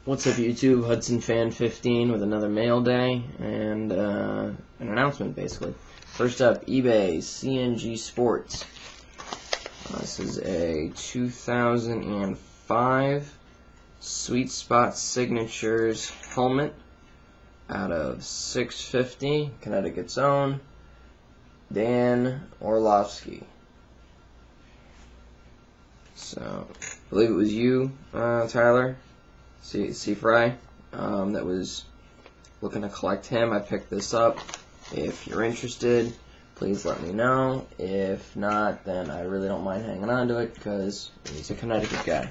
What's up YouTube, Hudson Fan 15 with another mail day and an announcement basically. First up, eBay cng.sports. This is a 2005 Sweet Spot Signatures helmet out of 650, Connecticut's own, Dan Orlovsky. So, I believe it was you, Tyler. C. Fry, that was looking to collect him. I picked this up. If you're interested, please let me know. If not, then I really don't mind hanging on to it because he's a Connecticut guy.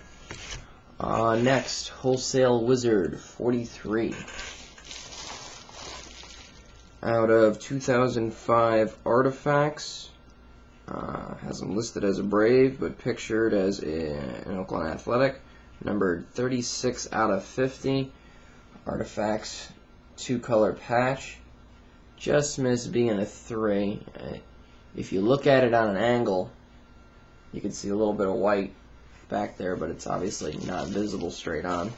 Next, Wholesale Wizard 43 out of 2005 Artifacts. Has him listed as a Brave, but pictured as an Oakland Athletic. Numbered 36 out of 50. Artifacts 2-color patch. Just missed being a 3. If you look at it on an angle, you can see a little bit of white back there, but it's obviously not visible straight on.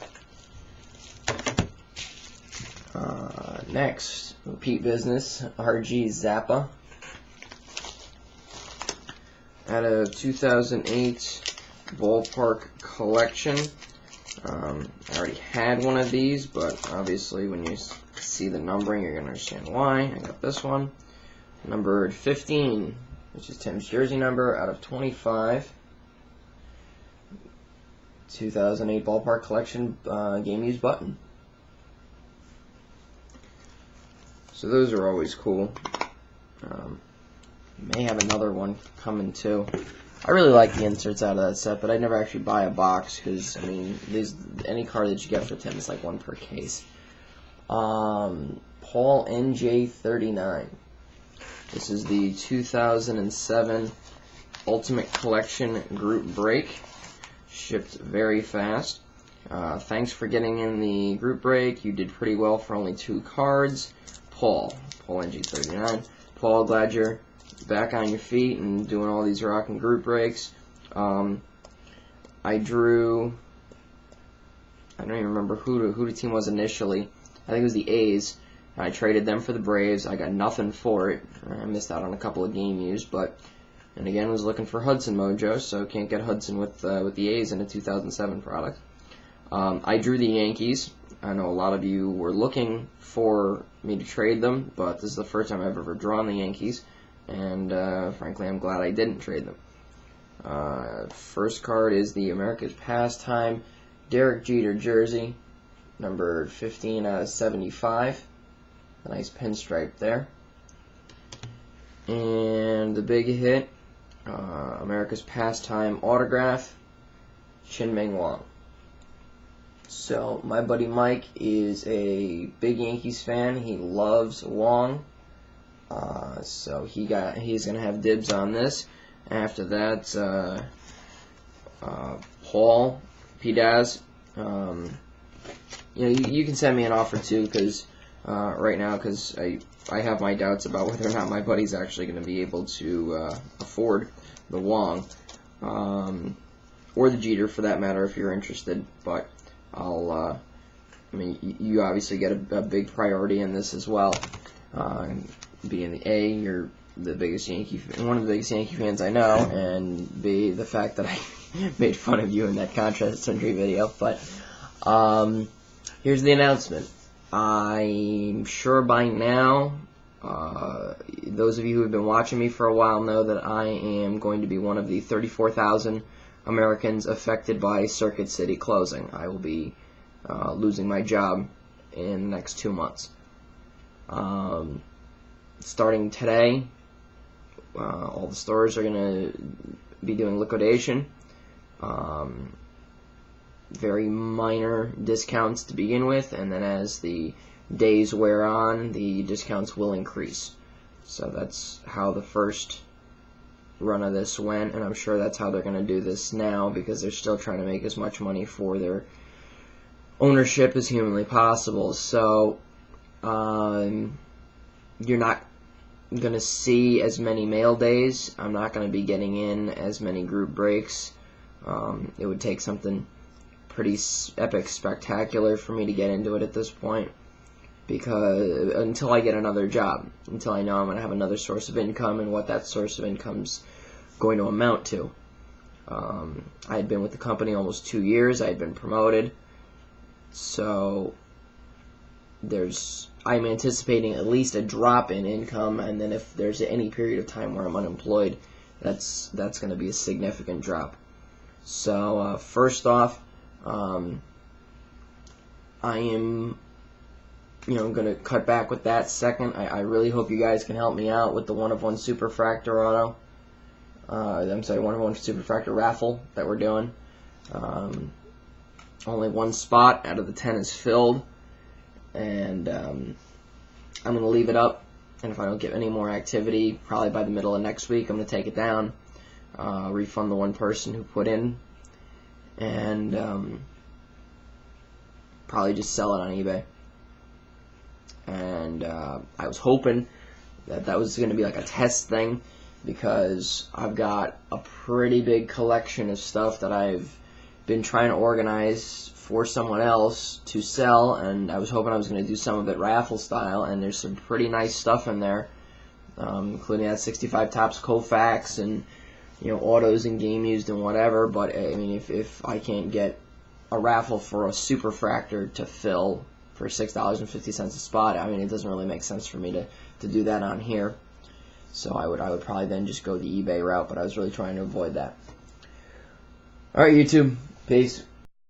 Next, repeat business, rgzappa out of 2008 Ballpark Collection. I already had one of these, but obviously when you see the numbering, you're going to understand why. I got this one, numbered 15, which is Tim's jersey number, out of 25. 2008 Ballpark Collection game used button. So those are always cool. May have another one coming too. I really like the inserts out of that set, but I'd never actually buy a box because, I mean, any card that you get for 10 is like one per case. paulnj39. This is the 2007 Ultimate Collection Group Break. Shipped very fast. Thanks for getting in the group break. You did pretty well for only 2 cards. paulnj39. Paul, glad you're back on your feet and doing all these rockin' group breaks. I drew, I don't even remember who the team was initially. I think it was the A's. I traded them for the Braves. I got nothing for it. I missed out on a couple of game use, but and again was looking for Hudson mojo, so can't get Hudson with the A's in a 2007 product. I drew the Yankees. I know a lot of you were looking for me to trade them, but this is the first time I've ever drawn the Yankees. And frankly, I'm glad I didn't trade them. First card is the America's Pastime Derek Jeter jersey, numbered 15 out of 75. A nice pinstripe there. And the big hit, America's Pastime autograph, Chien-Ming Wang. So my buddy Mike is a big Yankees fan. He loves Wang. So he's gonna have dibs on this. After that, Paul P-Daz, you can send me an offer too, because right now, because I have my doubts about whether or not my buddy's actually going to be able to afford the Wang, or the Jeter for that matter, if you're interested. But I mean, you obviously get a big priority in this as well. Being the A, you're the biggest one of the biggest Yankee fans I know, and B, the fact that I made fun of you in that Contrast Sundry video. But here's the announcement. I'm sure by now, those of you who have been watching me for a while know that I am going to be one of the 34,000 Americans affected by Circuit City closing. I will be losing my job in the next 2 months. Starting today, all the stores are going to be doing liquidation. Very minor discounts to begin with, and then as the days wear on, the discounts will increase. So that's how the first run of this went, and I'm sure that's how they're going to do this now, because they're still trying to make as much money for their ownership as humanly possible. So you're not going to see as many mail days. I'm not going to be getting in as many group breaks. It would take something pretty epic spectacular for me to get into it at this point, because until I get another job, until I know I'm going to have another source of income and what that source of income's going to amount to. I had been with the company almost 2 years. I had been promoted, so I'm anticipating at least a drop in income, and then if there's any period of time where I'm unemployed, that's going to be a significant drop. So first off, I am going to cut back with that. Second, I really hope you guys can help me out with the 1-of-1 Superfractor auto. I'm sorry, 1-of-1 Superfractor raffle that we're doing. Only one spot out of the 10 is filled, and I'm going to leave it up, and if I don't get any more activity, probably by the middle of next week, I'm going to take it down, refund the one person who put in, and probably just sell it on eBay. And I was hoping that was going to be like a test thing, because I've got a pretty big collection of stuff that I've been trying to organize for someone else to sell, and I was hoping I was going to do some of it raffle style, and there's some pretty nice stuff in there, including that 65 Topps Koufax and autos and game used and whatever. But I mean, if I can't get a raffle for a Superfractor to fill for $6.50 a spot, I mean, it doesn't really make sense for me to do that on here. So I would probably then just go the eBay route, but I was really trying to avoid that. Alright, YouTube. Peace.